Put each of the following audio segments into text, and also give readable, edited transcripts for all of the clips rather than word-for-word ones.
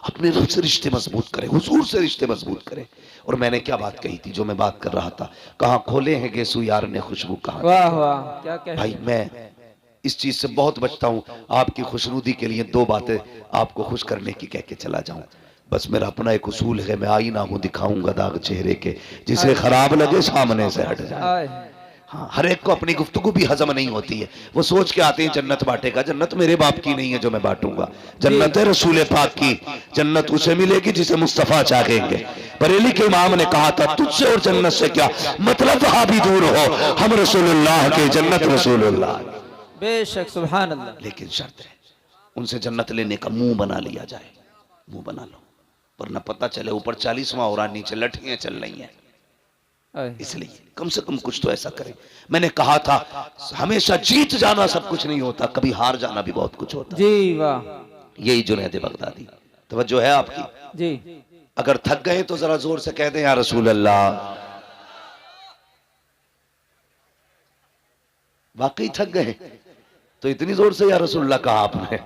अपने रब से रिश्ते मजबूत करें, हुजूर से रिश्ते मजबूत करें। और मैंने क्या बात कही थी, जो मैं बात कर रहा था, कहाँ खोले हैं गेसु यार ने खुशबू कहाँ। वाह वाह, क्या कह भाई मैं इस चीज से बहुत बचता हूँ, आपकी खुशनुदी के लिए दो बातें आपको खुश करने की कह के चला जाऊं। बस मेरा अपना एक उसूल है, मैं आईना हूं दिखाऊंगा दाग चेहरे के, जिसे खराब लगे सामने से हट जाए। आए। हाँ, हर एक को अपनी गुफ्तगू भी हजम नहीं होती है। वो सोच के आते हैं जन्नत बांटेगा, जन्नत मेरे बाप की नहीं है जो मैं बांटूंगा, जन्नत है रसूल पाक की। जन्नत उसे मिलेगी जिसे मुस्तफा चाहेंगे। बरेली के इमाम ने कहा था, तुझसे और जन्नत से क्या मतलब, वहां भी दूर हो, हम रसूलुल्लाह के, जन्नत रसूलुल्लाह। बेशक, सुभान अल्लाह। लेकिन शर्त है, उनसे जन्नत लेने का मुंह बना लिया जाए, मुंह बना लो, वरना पता चले ऊपर 40वां हो रहा, नीचे लठियां चल रही हैं। आए। इसलिए कम से कम कुछ तो ऐसा करें। मैंने कहा था, हमेशा जीत जाना सब कुछ नहीं होता, कभी हार जाना भी बहुत कुछ होता। जी वाह। यही जुनैद बगदादी, तवज्जो है आपकी। जी। अगर थक गए तो जरा जोर से कह दें या रसूल अल्लाह। वाकई थक गए तो इतनी जोर से या रसूल अल्लाह कहा आपने।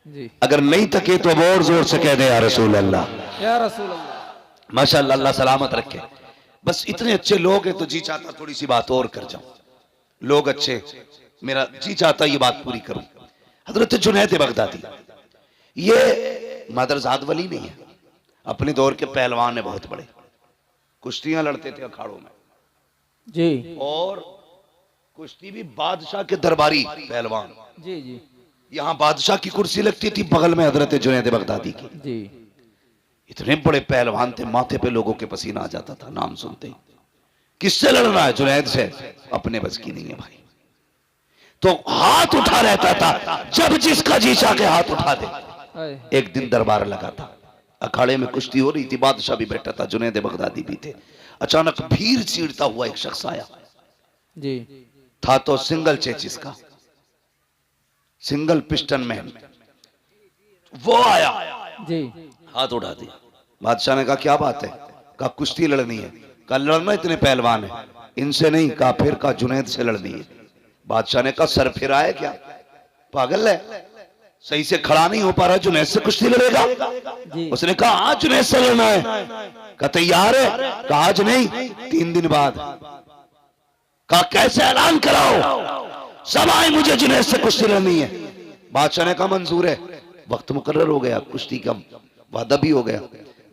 जी। अगर नहीं थके तो अब और जोर से कह दें या रसूल अल्लाह। या रसूल अल्लाह। माशाअल्लाह, अल्लाह सलामत रखे। बस इतने अच्छे लोग हैं तो जी चाहता थोड़ी सी बात और कर जाऊं। लोग अच्छे, मेरा जी चाहता ये बात पूरी करूं। हजरत जुनैद बगदादी ये मादरजाद वली नहीं है, अपने दौर के पहलवान है बहुत बड़े, कुश्तियां लड़ते थे अखाड़ों में। जी। और कुश्ती भी बादशाह के दरबारी पहलवान। जी। जी। यहां बादशाह की कुर्सी लगती थी, बगल में हजरत जुनैद बगदादी की। जी। इतने बड़े पहलवान थे, माथे पे लोगों के पसीना आ जाता था नाम सुनते ही। किससे लड़ना है? जुनैद से। अपने बस की नहीं है भाई, तो हाथ उठा रहता था, जब जिसका जी चाह के हाथ उठा दे। आए। एक दिन दरबार लगा था, अखाड़े में कुश्ती हो रही थी, बादशाह भी बैठा था, जुनैद बगदादी भी थे। अचानक भीड़ चीरता हुआ एक शख्स आया। जी। था तो सिंगल चेचिस का, सिंगल पिस्टन मैन। वो आया, जी। हाथ उठा दिया। बादशाह ने कहा क्या बात है? कहा कुश्ती लड़नी है। कहा लड़ना, इतने पहलवान है, इनसे नहीं। कहा फिर? कहा जुनैद से लड़नी है। बादशाह ने कहा सर फिर आए क्या, पागल है, सही से खड़ा नहीं हो पा रहा, जुनैद से कुश्ती लड़ेगा? जी। उसने कहा आज जुनैद से लड़ना है। कहा तैयार है? कहा आज नहीं, 3 दिन बाद। कहा कैसे? ऐलान कराओ, सब आए, मुझे जुनैद से कुश्ती लड़नी है। बादशाह ने कहा मंजूर है। वक्त मुकर्रर हो गया, कुश्ती का वादा भी हो गया।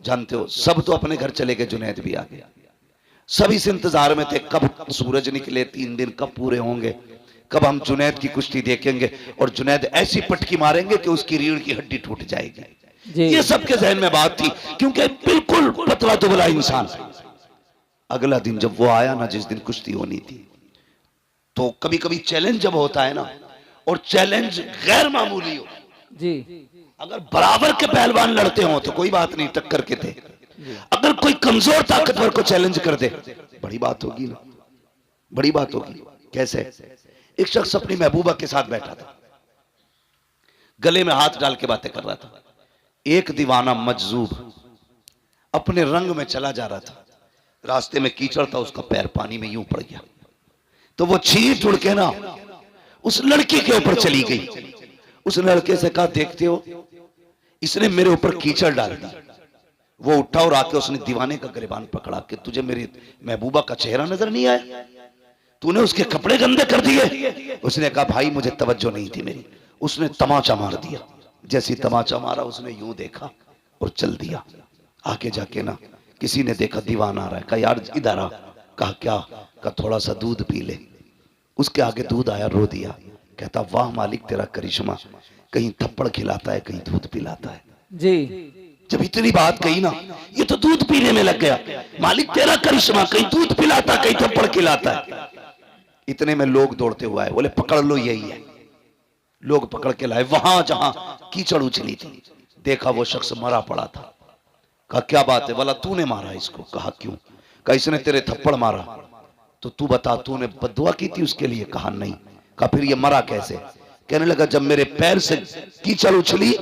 जानते हो, सब तो अपने घर चले गए, जुनैद भी आ गया। सब इस इंतजार में थे, कब सूरज निकले, 3 दिन कब पूरे होंगे, कब हम जुनैद की कुश्ती देखेंगे और जुनैद ऐसी पटकी मारेंगे कि उसकी रीढ़ की हड्डी टूट जाएगी। जी। ये सबके जहन में बात थी, क्योंकि बिल्कुल पतला दुबला इंसान। अगला दिन जब वो आया ना, जिस दिन कुश्ती होनी थी, तो कभी कभी चैलेंज जब होता है ना, और चैलेंज गैर मामूली हो, जी। अगर बराबर के पहलवान लड़ते हो तो कोई बात नहीं, टक्कर के थे। अगर कोई कमजोर ताकतवर को चैलेंज कर दे, बड़ी बात होगी ना, बड़ी बात होगी। कैसे? एक शख्स अपनी महबूबा के साथ बैठा था, गले में हाथ डाल के बातें कर रहा था। एक दीवाना मजजूब अपने रंग में चला जा रहा था, रास्ते में कीचड़ था, उसका पैर पानी में यूं पड़ गया, तो वो छींट उड़ के ना उस लड़की के ऊपर चली गई। उस लड़के से कहा देखते हो, इसने मेरे ऊपर कीचड़ डाल दी। वो उठा और आके उसने दीवाने का गिरबान पकड़ा के, तुझे मेरी महबूबा का चेहरा नजर नहीं आया? तूने उसके कपड़े गंदे कर दिए। उसने कहा भाई मुझे तवज्जो नहीं थी मेरी। उसने तमाचा मार दिया। जैसी तमाचा मारा, उसने यूं देखा और चल दिया। आगे जाके ना किसी ने देखा दीवाना आ रहा है, कहा यार इधर आ। कहा क्या? कहा थोड़ा सा दूध पी ले। उसके आगे दूध आया, रो दिया। कहता वाह मालिक तेरा करिश्मा, कहीं थप्पड़ खिलाता है, कहीं दूध पिलाता है। जी। जब इतनी बात कही ना, ये तो दूध पीने में लग गया। मालिक तेरा करिश्मा, कहीं दूध पिलाता, कहीं थप्पड़ खिलाता है। इतने में लोग दौड़ते हुए आए, बोले पकड़ लो, यही है। लोग पकड़ के लाए, वहां जहां कीचड़ उछली थी, देखा वो शख्स मरा पड़ा था। कहा क्या बात है? बोला तूने मारा इसको। कहा क्यों? कहा इसने तेरे थप्पड़ मारा, तो तू बता तूने बद्दुआ की थी उसके लिए? कहा नहीं। कहा फिर ये मरा कैसे? कहने लगा जब मेरे पैर से कीचड़ उछली,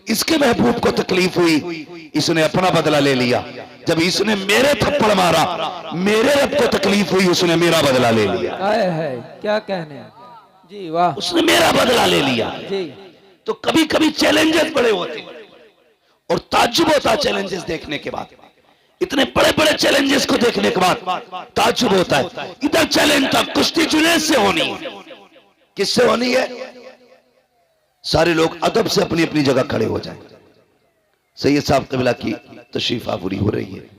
इसके महबूब को तकलीफ हुई, इसने अपना बदला ले लिया। जब इसने मेरे थप्पड़ मारा, मेरे रब को तकलीफ हुई, उसने मेरा बदला ले लिया। आए है, क्या कहने हैं? जी वाह। उसने मेरा बदला ले लिया। जी। तो कभी कभी चैलेंजेस बड़े होते हैं और ताज्जुब होता चैलेंजेस देखने के बाद, इतने बड़े बड़े चैलेंजेस को देखने के बाद ताज्जुब होता है। इधर चैलेंज था, कुश्ती जुनैद से होनी है। किससे होनी है? सारे लोग अदब से अपनी अपनी जगह खड़े हो जाएं। सैयद साहब क़िबला की तशरीफ आवरी हो रही है।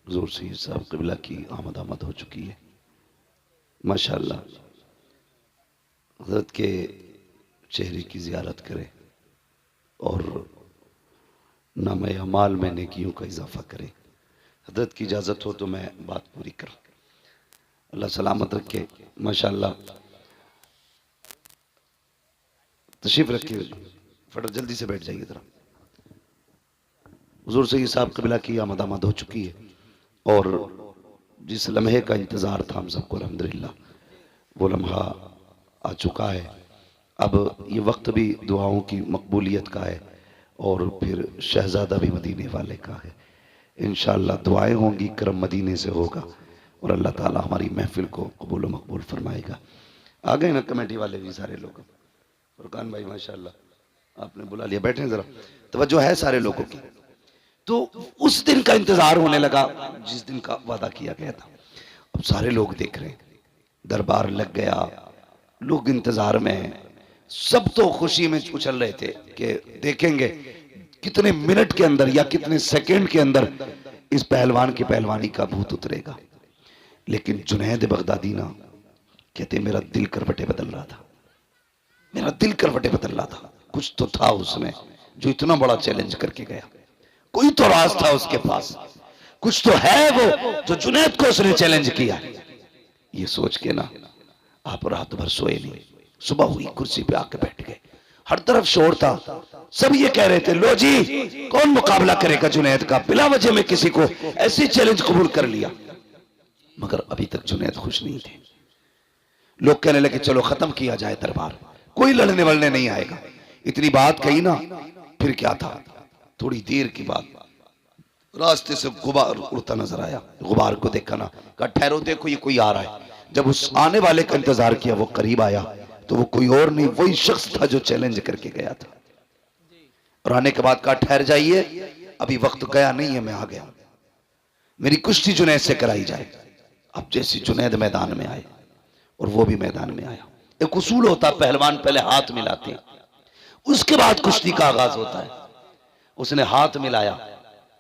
हुज़ूर सैयद साहब क़िबला की आमद हो चुकी है। माशाअल्लाह, हज़रत के चेहरे की ज़ियारत करें और नाम अमाल में नेकियों का इजाफा करें। हज़रत की इजाज़त हो तो मैं बात पूरी करूँ। अल्लाह सलामत रखे। माशाअल्लाह, तशरीफ रखिए, फट जल्दी से बैठ जाइए ज़रा। हुज़ूर सैयद साहब क़िबला की आमद हो चुकी है और जिस लम्हे का इंतज़ार था हम सबको, अल्हम्दुलिल्लाह वो लम्हा आ चुका है। अब ये वक्त भी दुआओं की मकबूलियत का है और फिर शहज़ादा भी मदीने वाले का है। इंशाअल्लाह दुआएं होंगी, करम मदीने से होगा और अल्लाह ताला हमारी महफिल को कबूल मकबूल फरमाएगा। आ गए ना कमेटी वाले भी सारे लोग? फुरकान भाई माशाअल्लाह आपने बुला लिया, बैठे ज़रा, तवज्जो है सारे लोगों की। तो उस दिन का इंतजार होने लगा जिस दिन का वादा किया गया था। अब सारे लोग देख रहे हैं, दरबार लग गया, लोग इंतजार में हैं। सब तो खुशी में उछल रहे थे कि देखेंगे कितने मिनट के अंदर या कितने सेकंड के अंदर इस पहलवान की पहलवानी का भूत उतरेगा। लेकिन जुनैद बगदादी ना कहते, मेरा दिल करवटें बदल रहा था, मेरा दिल करवटें बदल रहा था। कुछ तो था उसमें जो इतना बड़ा चैलेंज करके गया, कोई तो राज था उसके पास, कुछ तो है वो जो जुनैद को उसने चैलेंज किया। ये सोच के ना आप रात भर सोए नहीं। सुबह हुई, कुर्सी पे आके बैठ गए। हर तरफ शोर था, सब ये कह रहे थे, लो जी कौन मुकाबला करेगा जुनैद का? बिला वजह में किसी को ऐसी चैलेंज कबूल कर लिया। मगर अभी तक जुनैद खुश नहीं थे। लोग कहने लगे चलो खत्म किया जाए दरबार, कोई लड़ने वलने नहीं आएगा। इतनी बात कही ना, फिर क्या था, थोड़ी देर की बात रास्ते से गुबार उड़ता नजर आया। गुबार को देखा ना, कहा ठहरो देखो ये कोई आ रहा है। जब उस आने वाले का इंतजार किया, वो करीब आया तो वो कोई और नहीं, वही शख्स था जो चैलेंज करके गया था। और आने के बाद कहा ठहर जाइए, अभी वक्त गया नहीं है, मैं आ गया, मेरी कुश्ती जुनैद से कराई जाए। अब जैसे जुनैद मैदान में आए और वो भी मैदान में आया। एक उसूल होता, पहलवान पहले हाथ मिलाते हैं, उसके बाद कुश्ती का आगाज होता है। उसने हाथ मिलाया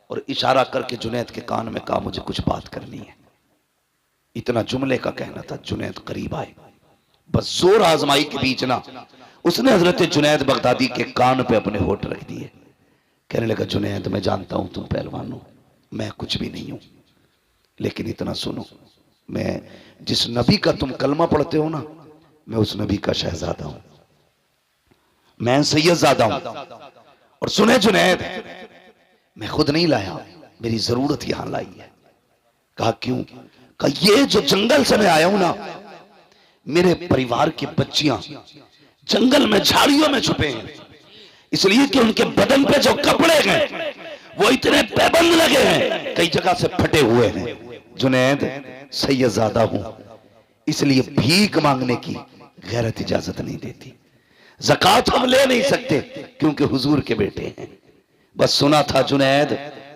और इशारा करके जुनैद के कान में कहा, मुझे कुछ बात करनी है। इतना जुमले का कहना था। जुनैद करीब आए, बस जोर आजमाई के बीच ना उसने हजरत जुनैद बगदादी के कान पे अपने होठ रख दिए। कहने लगा, जुनैद मैं जानता हूं तुम पहलवान हो, मैं कुछ भी नहीं हूं, लेकिन इतना सुनो, मैं जिस नबी का तुम कलमा पढ़ते हो ना, मैं उस नबी का शहजादा हूं, मैं सैयदजादा हूं। और सुने जुनैद, मैं खुद नहीं लाया, मेरी जरूरत यहां लाई है। कहा क्यों? कहा ये जो जंगल से मैं आया हूं ना, मेरे परिवार की बच्चियां जंगल में झाड़ियों में छुपे हैं, इसलिए कि उनके बदन पे जो कपड़े हैं वो इतने पैबंद लगे हैं, कई जगह से फटे हुए हैं। जुनैद सैयदजादा हूं, इसलिए भीख मांगने की गैरत इजाजत नहीं देती, ज़कात हम ले नहीं सकते क्योंकि हुजूर के बेटे हैं। बस सुना था जुनैद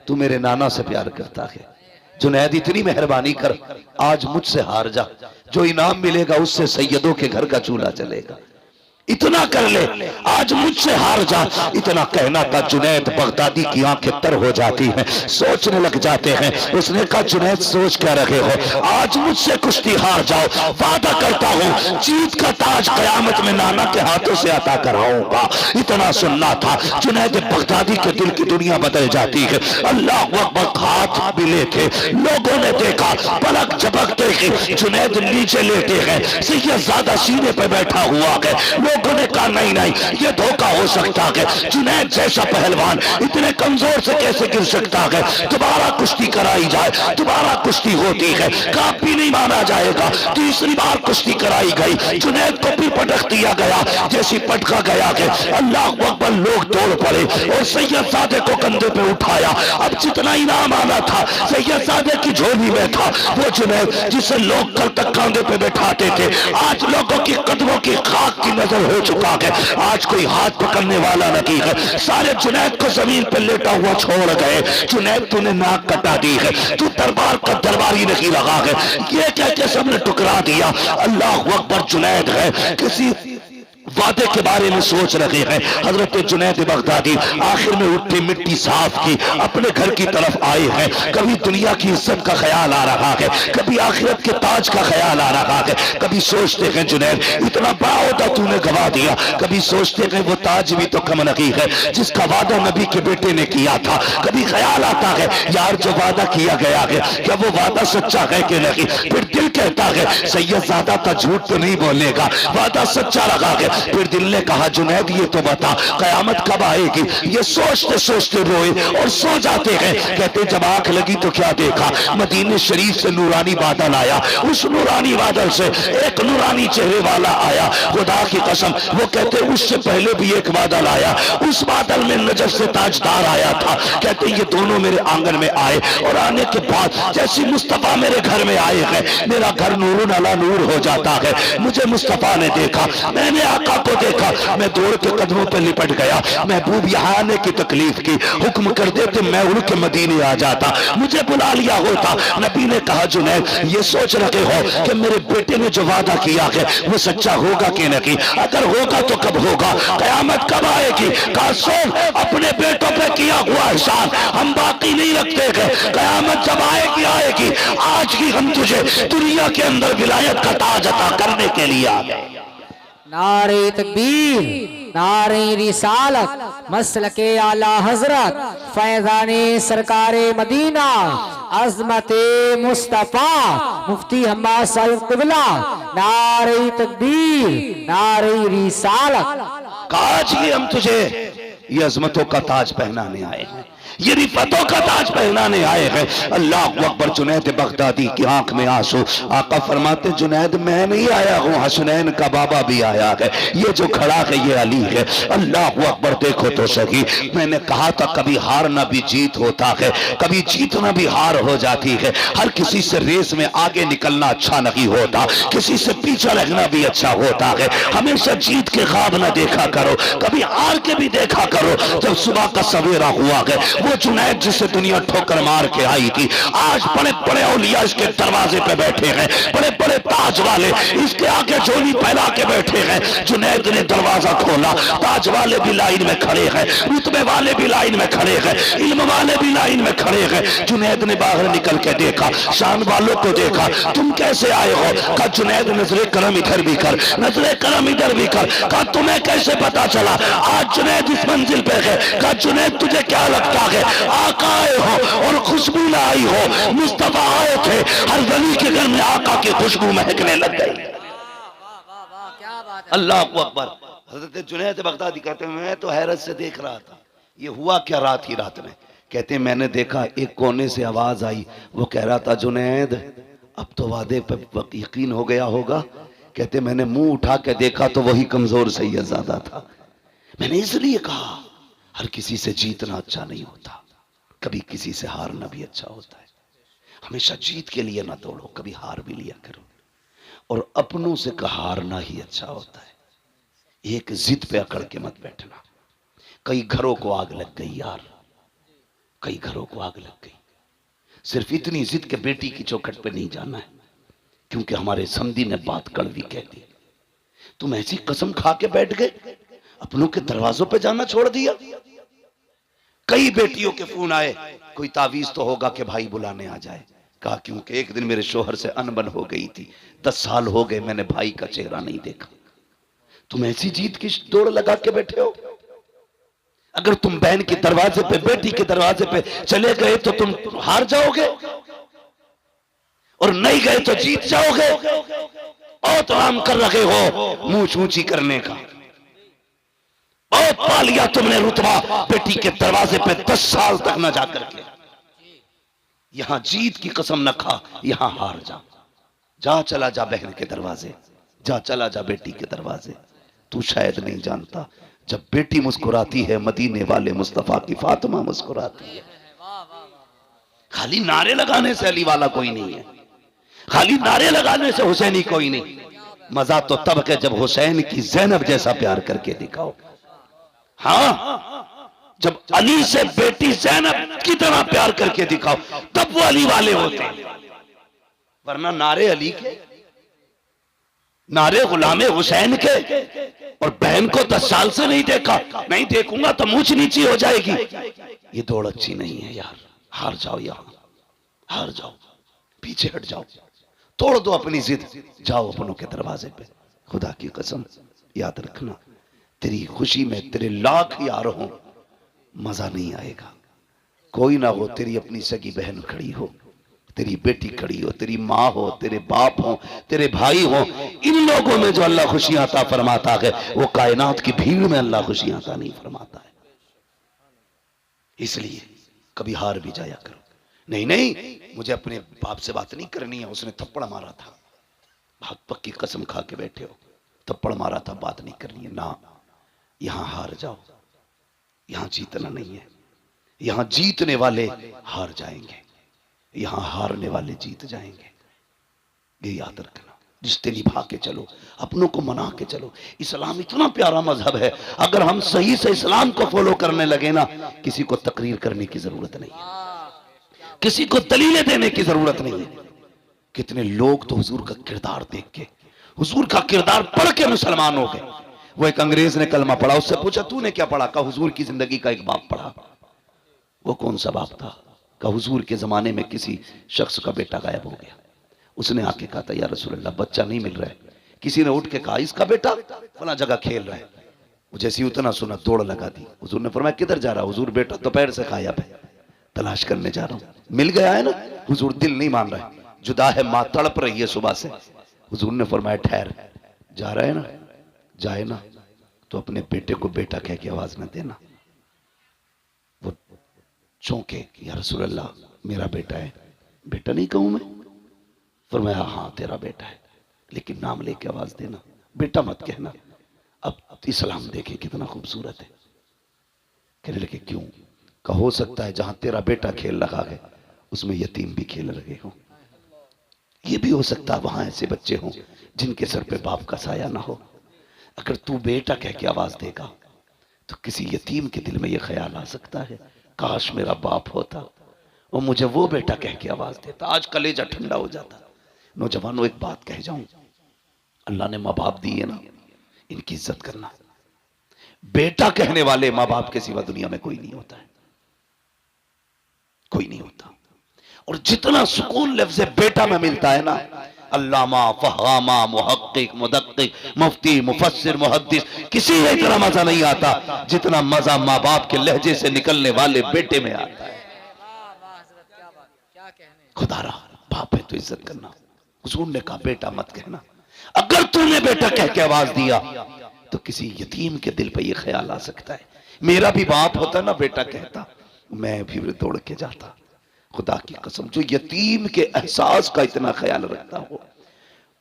तू मेरे नाना से प्यार करता है, जुनैद इतनी मेहरबानी कर, आज मुझसे हार जा, जो इनाम मिलेगा उससे सैयदों के घर का चूल्हा चलेगा, इतना कर ले, आज मुझसे हार जा। इतना कहना था, जुनैद बगदादी की आंखें तर हो जाती हैं, सोचने लग जाते हैं। उसने कहा, जुनैद सोच क्या रहे हो, आज मुझसे कुश्ती हार जाओ, वादा करता हूं जीत का ताज कयामत में नाना के हाथों से अता कराऊंगा। इतना सुनना था। जुनैद बगदादी के दिल की दुनिया बदल जाती है। अल्लाह अकबर, हाथ मिले थे, लोगों ने देखा, पलक झपकते ही जुनैद नीचे लेटे हैं, सैयदजादा सीने पे बैठा हुआ है। लोगों ने कहा नहीं नहीं, ये धोखा हो सकता है, जुनैद जैसा पहलवान इतने कमजोर से कैसे गिर सकता है, दोबारा कुश्ती कराई जाए। दोबारा कुश्ती होती है, काप भी नहीं माना जाएगा। तीसरी बार कुश्ती कराई गई, जुनैद को भी पटक दिया गया। जैसी पटका गया कि अल्लाह अकबर, लोग तोड़ पड़े और सैयदजादे को कंधे पे उठाया। अब जितना इनाम आना था सैयदजादे की झोली में था। वो जुनैद जिसे लोग कल तक कंधे पे बैठाते थे, आज लोगों की कदमों की खाक की नजर हो चुका है। आज कोई हाथ पकड़ने वाला नहीं है। सारे जुनैद को जमीन पर लेटा हुआ छोड़ गए। जुनैद तूने नाक कटा दी है, तू दरबार का दरबारी नहीं लगा है, ये कह के सबने टुकरा दिया। अल्लाह अकबर, जुनैद है किसी वादे के बारे में सोच रहे हैं। हजरत जुनैद बगदादी आखिर में उठती मिट्टी साफ की अपने घर की तरफ आए हैं। कभी दुनिया की इज्जत का ख्याल आ रहा है, कभी आखिरत के ताज का ख्याल आ रहा है। कभी सोचते हैं जुनैद इतना बड़ा होता तूने गवा दिया। कभी सोचते हैं वो ताज भी तो कम नहीं है जिसका वादा नबी के बेटे ने किया था। कभी ख्याल आता है यार जो वादा किया गया है क्या वो वादा सच्चा है कि नहीं। फिर दिल कहता है सैयदजादा का झूठ तो नहीं बोलेगा, वादा सच्चा रहा है। फिर दिल ने कहा जुनैद ये तो बता कयामत कब आएगी। ये सोचते सोचते रोए और सो जाते हैं। कहते जब आंख लगी तो क्या देखा, मदीने शरीफ से नूरानी बादल आया। उस नूरानी बादल से एक नूरानी चेहरे वाला आया। खुदा की कसम वो कहते उससे पहले भी एक बादल आया, उस बादल में नजर से ताजदार आया था। कहते ये दोनों मेरे आंगन में आए और आने के बाद जैसी मुस्तफा मेरे घर में आए हैं मेरा घर नूरुन अला नूर हो जाता है। मुझे मुस्तफा ने देखा, मैंने आका को देखा, मैं दौड़ के कदमों पर लिपट गया। महबूब यहाँ आने की तकलीफ की, हुक्म कर देते मैं उड़ के मदीने आ जाता, मुझे बुला लिया होता। नबी ने कहा जुनैद ये सोच रहे हो कि मेरे बेटे ने जो वादा किया है वो सच्चा होगा कि नहीं। अगर होगा तो कब होगा, कयामत कब आएगी। कहा सोच अपने बेटों पे किया हुआ एहसान हम बाकी नहीं रखते हैं। कयामत जब आएगी आएगी, आज ही हम तुझे दुनिया के अंदर विलायत का ताज अता करने के लिए आ गए। नारे तकबीर, नारे रिसालत, मसलके आला हजरत, फैजाने सरकारे मदीना, अजमते मुस्तफा, मुफ्ती हम्माद साहिब किबला, नारे तकबीर, नारे रिसालत। आज ही हम तुझे ये अजमतों का ताज पहनाने आए हैं, ये रिफतों का ताज पहनाने आए हैं। अल्लाह अकबर। जुनैद बगदादी की आंख में आंसू। आका फरमाते जुनैद मैं नहीं आया हूँ, हसनैन का बाबा भी आया है, ये जो खड़ा है ये अली है। अल्लाह अकबर। देखो तो सही, मैंने कहा था कभी हारना भी जीत होता है, कभी जीतना भी हार हो जाती है। हर किसी से रेस में आगे निकलना अच्छा नहीं होता, किसी से पीछे रहना भी अच्छा होता है। हमेशा जीत के ख्वाब न देखा करो, कभी हार के भी देखा करो। जब सुबह का सवेरा हुआ है, वो जुनैद जिसे दुनिया ठोकर मार के आई थी, आज बड़े बड़े औलिया इसके दरवाजे पे बैठे हैं, बड़े बड़े ताज वाले इसके आगे झोली फैला के बैठे हैं। जुनैद ने दरवाजा खोला, ताज वाले भी लाइन में खड़े हैं, रुतबे वाले भी लाइन में खड़े हैं, इल्म वाले भी लाइन में खड़े हैं। जुनैद ने बाहर निकल के देखा, शान वालों को देखा, तुम कैसे आए हो। कहा जुनैद नजरे करम इधर भी कर, नजरे करम इधर भी कर। कहा तुम्हें कैसे पता चला आज जुनैद इस मंजिल पे है। कहा जुनैद तुझे क्या लगता है आका आए हो और खुशबू ना आई हो। मुस्तफा आए थे, हर वली के घर में आका की खुशबू महकने लग गई। अल्लाह अकबर। हजरत जुनैद बगदादी कहते हैं मैं तो हैरत से देख रहा था ये हुआ क्या रात ही रात में। कहते मैंने देखा एक कोने से आवाज आई, वो कह रहा था जुनैद अब तो वादे पर यकीन हो गया होगा। कहते मैंने मुंह उठा के देखा तो वही कमजोर सैयदजादा था। मैंने इसलिए कहा हर किसी से जीतना अच्छा नहीं होता, कभी किसी से हारना भी अच्छा होता है। हमेशा जीत के लिए ना दौड़ो, कभी हार भी लिया करो। और अपनों से हारना ही अच्छा होता है। एक जिद पे अकड़ के मत बैठना। कई घरों को आग लग गई यार, कई घरों को आग लग गई। सिर्फ इतनी जिद के बेटी की चौखट पे नहीं जाना है, क्योंकि हमारे समधी ने बात कड़वी कह दी। तुम ऐसी कसम खा के बैठ गए, अपनों के दरवाजों पे जाना छोड़ दिया। कई बेटियों के फोन आए, कोई तावीज तो होगा कि भाई बुलाने आ जाए। कहा क्योंकि एक दिन मेरे शोहर से अनबन हो गई थी, 10 साल हो गए मैंने भाई का चेहरा नहीं देखा। तुम ऐसी जीत की दौड़ लगा के बैठे हो। अगर तुम बहन के दरवाजे पे, बेटी के दरवाजे पे चले गए तो तुम हार जाओगे, और नहीं गए तो जीत जाओगे। और तो हम कर रहे हो मुंह ऊंची करने का। बहुत पा लिया तुमने रुतबा बेटी के दरवाजे पे 10 साल तक न जाकर के। यहां जीत की कसम न खा, यहां हार जा। जा चला जा बहन के दरवाजे, जा चला जा बेटी के दरवाजे। तू शायद नहीं जानता, जब बेटी मुस्कुराती है मदीने वाले मुस्तफा की फातिमा मुस्कुराती है। खाली नारे लगाने से अली वाला कोई नहीं है, खाली नारे लगाने से हुसैनी कोई नहीं। मजा तो तब है जब हुसैन की ज़ैनब जैसा प्यार करके दिखाओ। हाँ, जब अली से बेटी ज़ैनब की तरह प्यार करके दिखाओ, तब वो अली वाले होते हैं। वरना नारे अली के, नारे गुलामे हुसैन के, और बहन को 10 साल से नहीं देखा, नहीं देखूंगा तो मुझ नीची हो जाएगी, ये दौड़ अच्छी नहीं है यार। हार जाओ, यहां हार जाओ, पीछे हट जाओ, तोड़ दो अपनी जिद, जाओ अपनों के दरवाजे पे। खुदा की कसम याद रखना, तेरी खुशी में तेरे लाख यार हो, मजा नहीं आएगा। कोई ना हो, तेरी अपनी सगी बहन खड़ी हो, तेरी बेटी खड़ी हो, तेरी माँ हो, तेरे बाप हो, तेरे भाई हो, इन लोगों में जो अल्लाह खुशियां अता फरमाता है, वो कायनात की भीड़ में अल्लाह खुशियां अता नहीं फरमाता है। इसलिए कभी हार भी जाया करो। नहीं नहीं, मुझे अपने बाप से बात नहीं करनी है, उसने थप्पड़ मारा था, बहुत पक्की कसम खा के बैठे हो, थप्पड़ मारा था, बात नहीं करनी है ना। यहां हार जाओ, यहां जीतना नहीं है। यहां जीतने वाले हार जाएंगे, यहां हारने वाले जीत जाएंगे। ये याद रखना, रिश्ते निभा के चलो, अपनों को मना के चलो। इस्लाम इतना प्यारा मजहब है, अगर हम सही से इस्लाम को फॉलो करने लगे ना, किसी को तकरीर करने की जरूरत नहीं है, किसी को दलीलें देने की जरूरत नहीं है। कितने लोग तो हुजूर का किरदार देख के, हुजूर का किरदार पढ़ के मुसलमान हो गए। वो एक अंग्रेज ने कलमा पढ़ा, उससे पूछा तूने क्या पढ़ा? कहा हुजूर की जिंदगी का एक बाप पढ़ा। वो कौन सा बाप था? कहा हुजूर के जमाने में किसी शख्स का बेटा गायब हो गया। उसने आके कहा था या रसूल अल्लाह, बच्चा नहीं मिल रहा है। किसी ने उठ के कहा इसका बेटा फला जगह खेल रहा है। वो जैसे ही उतना सुना दौड़ लगा दी। हुजूर ने फरमाया किधर जा रहा? हुजूर बेटा दोपहर से गायब है, तलाश करने जा रहा हूं। मिल गया है ना? हुजूर दिल नहीं मान रहा है, जुदा है मां, तड़प रही है सुबह से। हुजूर ने फरमाया ठहर, जा रहा है ना, जाए ना तो अपने बेटे को बेटा कह के आवाज न देना। वो चौंके, या रसूल अल्लाह मेरा बेटा है। बेटा नहीं कहूं मैं? फरमाया हाँ तेरा बेटा है, लेकिन नाम लेके आवाज देना, बेटा मत कहना। अब इस्लाम देखे कितना खूबसूरत है। कहने लगे क्यों? का हो सकता है जहां तेरा बेटा खेल रहा है उसमें यतीम भी खेल रहे हो। ये भी हो सकता है वहां ऐसे बच्चे हों जिनके सर पे बाप का साया ना हो। अगर तू बेटा कह के आवाज देगा तो किसी यतीम के दिल में यह ख्याल आ सकता है, काश मेरा बाप होता और मुझे वो बेटा कह के आवाज देता, आज कलेजा ठंडा हो जाता। नौजवानों एक बात कह जाऊं, अल्लाह ने माँ बाप दिए ना, इनकी इज्जत करना। बेटा कहने वाले माँ बाप के सिवा दुनिया में कोई नहीं होता है, कोई नहीं होता। और जितना सुकून लफ्ज़ बेटा में मिलता है ना, अल्लामा, फहामा, मुहक्किक, मुदक्किक, मुफ्ती, मुफस्सिर, मुहद्दिस, किसी में इतना मजा नहीं आता जितना मजा माँ बाप के लहजे से निकलने वाले बेटे में आता है। खुदारा बाप है तो इज्जत करना। हुजूर ने कहा बेटा मत कहना। अगर तूने बेटा कह के आवाज दिया तो किसी यतीम के दिल पे ये ख्याल आ सकता है, मेरा भी बाप होता ना बेटा कहता, मैं भी दौड़ के जाता। खुदा की कसम, जो यतीम के एहसास का इतना ख्याल रखता हो,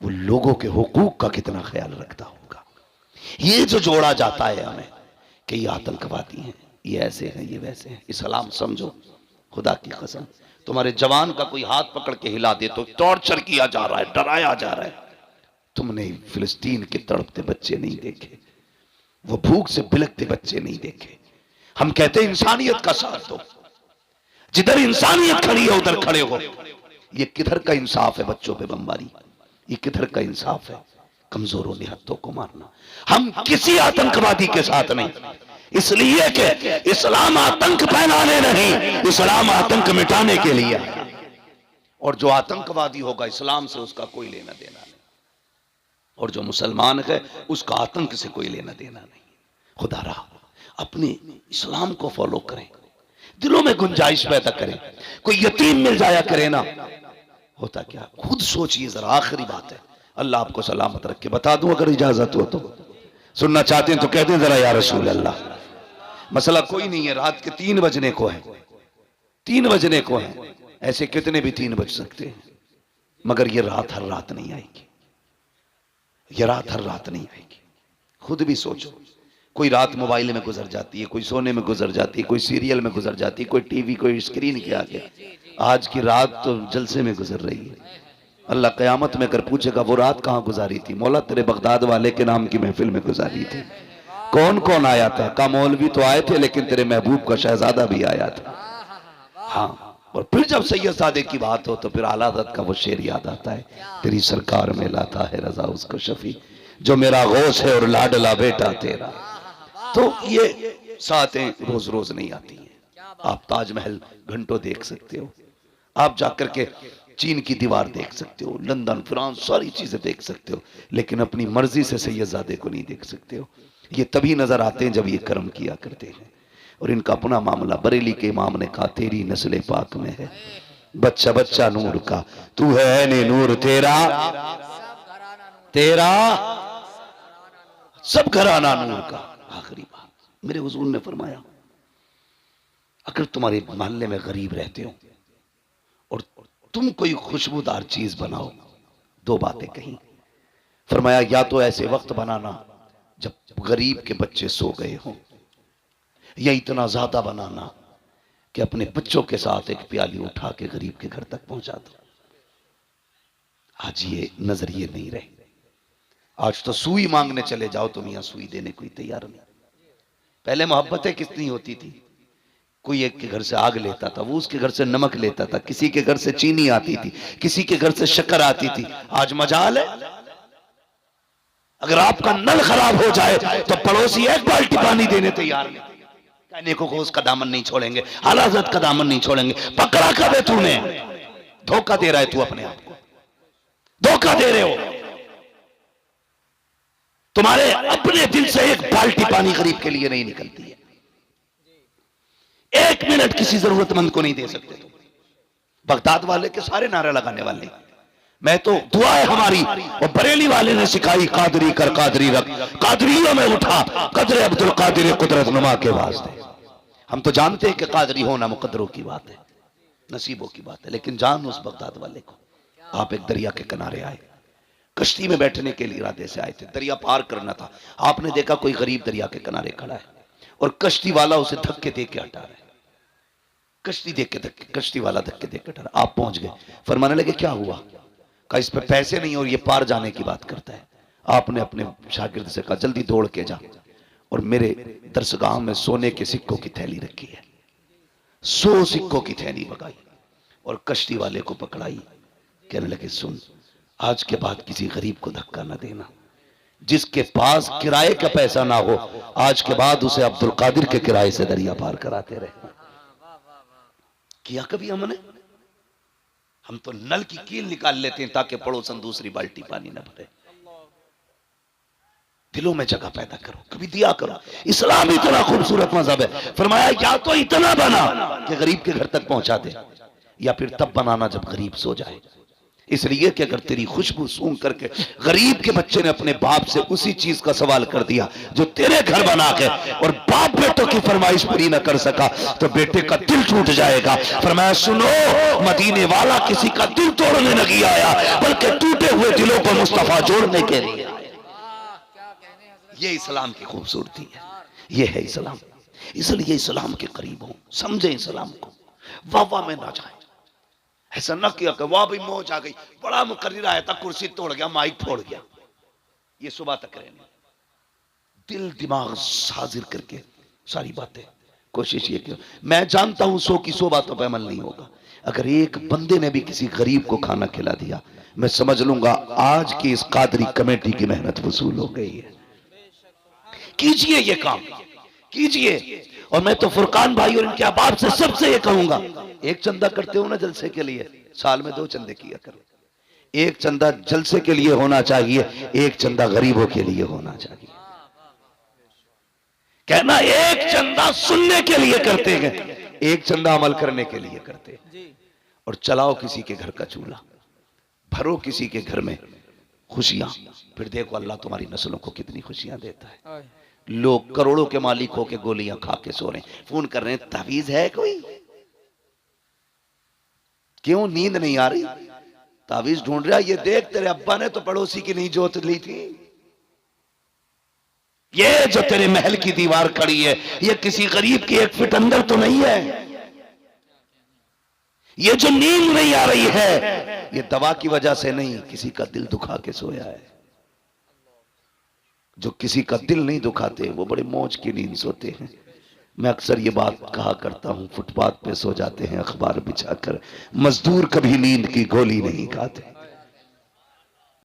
वो लोगों के हुकूक का कितना ख्याल रखता होगा। ये जो जोड़ा जाता है हमें कि ये आतंकवादी हैं, ये ऐसे हैं, ये वैसे हैं, इस्लाम समझो। खुदा की कसम, तुम्हारे जवान का कोई हाथ पकड़ के हिला दे तो टॉर्चर किया जा रहा है, डराया जा रहा है। तुमने फिलिस्तीन के तड़पते बच्चे नहीं देखे, वो भूख से बिलखते बच्चे नहीं देखे। हम कहते हैं इंसानियत का साथ दो, जिधर इंसानियत खड़ी है उधर खड़े हो। ये किधर का इंसाफ है बच्चों पे बमबारी? ये किधर का इंसाफ है कमजोरों निहत्तों को मारना? हम किसी आतंकवादी के साथ नहीं, इसलिए कि इस्लाम आतंक फैलाने नहीं, इस्लाम आतंक मिटाने के लिए। और जो आतंकवादी होगा इस्लाम से उसका कोई लेना देना नहीं, और जो मुसलमान है उसका आतंक से कोई लेना देना नहीं। खुदा रहा अपने इस्लाम को फॉलो करें, दिलों में गुंजाइश पैदा करें। कोई यतीम मिल जाया करे ना, होता क्या खुद सोचिए जरा। आखिरी बात है, अल्लाह आपको सलामत रख के बता दूं अगर इजाजत हो तो, सुनना चाहते हैं तो कहते हैं जरा या रसूल अल्लाह। मसला कोई नहीं है, रात के 3 बजने को है, 3 बजने को है। ऐसे कितने भी 3 बज सकते हैं, मगर ये रात हर रात नहीं आएगी, ये रात हर रात नहीं आएगी। खुद भी सोचो, कोई रात मोबाइल में गुजर जाती है, कोई सोने में गुजर जाती है, कोई सीरियल में गुजर जाती है, कोई टीवी, कोई स्क्रीन के आगे। आज की रात तो जलसे में गुजर रही है। अल्लाह क़यामत में अगर पूछेगा वो रात कहाँ गुजारी थी, मौला तेरे बगदाद वाले के नाम की महफिल में गुजारी थी। कौन कौन आया था? का मौलवी तो आए थे, लेकिन तेरे महबूब का शहजादा भी आया था। हाँ, और फिर जब सैयदजादे की बात हो तो फिर आला हज़रत का वो शेर याद आता है, तेरी सरकार में लाता है रजा उसको शफी, जो मेरा गौस है और लाडला बेटा तेरा। तो ये सातें रोज रोज नहीं आती हैं। आप ताजमहल घंटों देख सकते हो, आप जाकर के चीन की दीवार देख सकते हो, लंदन, फ्रांस, सारी चीजें देख सकते हो, लेकिन अपनी मर्जी से सैयदजादे को नहीं देख सकते हो। ये तभी नजर आते हैं जब ये कर्म किया करते हैं। और इनका अपना मामला, बरेली के इमाम ने कहा तेरी नस्ल पाक में है बच्चा बच्चा नूर का, तू है ने नूर तेरा, तेरा सब घराना नूर का। आखिरी बात मेरे हुजूर ने फरमाया, अगर तुम्हारे मोहल्ले में गरीब रहते हो और तुम कोई खुशबूदार चीज बनाओ, 2 बातें कही। फरमाया या तो ऐसे वक्त बनाना जब गरीब के बच्चे सो गए हों, या इतना ज्यादा बनाना कि अपने बच्चों के साथ एक प्याली उठा के गरीब के घर तक पहुंचा दो। आज ये नजरिए नहीं रहे। आज तो सुई मांगने चले जाओ तो मियां सुई देने कोई तैयार नहीं। पहले मोहब्बतें कितनी होती थी, कोई एक के घर से आग लेता था, वो उसके घर से नमक लेता था, किसी के घर से चीनी आती थी, किसी के घर से शक्कर आती थी। आज मजाल है, अगर आपका नल खराब हो जाए तो पड़ोसी 1 बाल्टी पानी देने तैयार नहीं। कहने को उसका दामन नहीं छोड़ेंगे, आला हज़रत का दामन नहीं छोड़ेंगे। पकड़ा कब है तूने? धोखा दे रहा है तू, अपने आप को धोखा दे रहे हो। तुम्हारे अपने दिल से 1 बाल्टी पानी गरीब के लिए नहीं निकलती है। 1 मिनट किसी जरूरतमंद को नहीं दे सकते तुम। बगदाद वाले के सारे नारे लगाने वाले, मैं तो दुआ है हमारी, और बरेली वाले ने सिखाई कादरी कर कादरी रख, कादरियों में उठा कदर अब्दुल कादिर कुदरत नुमा के वास्ते। हम तो जानते हैं कि कादरी होना मुकद्दरों की बात है, नसीबों की बात है, लेकिन जान उस बगदाद वाले को। आप एक दरिया के किनारे आए, कश्ती में बैठने के लिए इरादे से आए थे, दरिया पार करना था। आपने देखा कोई गरीब दरिया के किनारे खड़ा है और कश्ती वाला उसे धक्के दे के हटा रहा है। कश्ती देख के धक्के, कश्ती वाला धक्के दे के हटा रहा। आप पहुंच गए, फरमाने लगे क्या हुआ? कहा इस पे पैसे नहीं और ये पार जाने की बात करता है। आपने अपने शागिर्द से कहा जल्दी दौड़ के जा और मेरे दरसगाह में सोने के सिक्कों की थैली रखी है, 100 सिक्कों की थैली भगाई और कश्ती वाले को पकड़ाई। कहने लगे सुन, आज के बाद किसी गरीब को धक्का न देना, जिसके पास किराए का पैसा ना हो आज के बाद उसे अब्दुल कादिर के किराए से दरिया पार कराते रहे। किया कभी हमने? हम तो नल की कील निकाल लेते हैं ताकि पड़ोसन दूसरी बाल्टी पानी न भरे। दिलों में जगह पैदा करो, कभी दिया करो। इस्लाम इतना खूबसूरत मजहब है, फरमाया या तो इतना बना कि गरीब के घर तक पहुंचा दे, या फिर तब बनाना जब गरीब सो जाए। इसलिए कि अगर तेरी खुशबू सूंघ करके गरीब के बच्चे ने अपने बाप से उसी चीज का सवाल कर दिया जो तेरे घर बना के, और बाप बेटों की फरमाइश पूरी न कर सका तो बेटे का दिल टूट जाएगा। फरमाया सुनो, मदीने वाला किसी का दिल तोड़ने नहीं आया, बल्कि टूटे हुए दिलों को मुस्तफा जोड़ने के लिए आया। ये इस्लाम की खूबसूरती है, ये है इस्लाम। इसलिए इस्लाम के करीब हो, समझे इस्लाम को, वाह वाह में ना जाए। ऐसा न किया कि वाह भाई मौज आ गई, बड़ा मुकर्रिर आया था, कुर्सी तोड़ गया, माइक फोड़ गया। ये सुबह तक रहने, दिल दिमाग हाजिर करके सारी बातें कोशिश ये की। मैं जानता हूं 100 की 100 बातों पर अमल नहीं होगा। अगर एक बंदे ने भी किसी गरीब को खाना खिला दिया, मैं समझ लूंगा आज की इस कादरी कमेटी की मेहनत वसूल हो गई है। कीजिए ये काम, कीजिए। और मैं तो फुरकान भाई और इनके अहबाब से सबसे ये कहूंगा, एक चंदा करते हो ना जलसे के लिए, साल में 2 चंदे किया करो। एक चंदा जलसे के लिए होना चाहिए, एक चंदा गरीबों के लिए होना चाहिए। कहना एक चंदा सुनने के लिए करते हैं, एक चंदा अमल करने के लिए करते हैं। और चलाओ किसी के घर का चूल्हा, भरो किसी के घर में खुशियां। फिर देखो अल्लाह तुम्हारी नस्लों को कितनी खुशियां देता है। लोग करोड़ों के मालिक होके गोलियां खा के सो रहे हैं, फोन कर रहे हैं तावीज है कोई? क्यों नींद नहीं आ रही? तावीज ढूंढ रहा, ये देख तेरे अब्बा ने तो पड़ोसी की नहीं जोत ली थी। ये जो तेरे महल की दीवार खड़ी है ये किसी गरीब के 1 फीट अंदर तो नहीं है। ये जो नींद नहीं आ रही है ये दवा की वजह से नहीं, किसी का दिल दुखा के सोया है। जो किसी का दिल नहीं दुखाते वो बड़े मौज की नींद सोते हैं। मैं अक्सर ये बात कहा करता हूं, फुटपाथ पे सो जाते हैं अखबार बिछाकर, मजदूर कभी नींद की गोली नहीं खाते।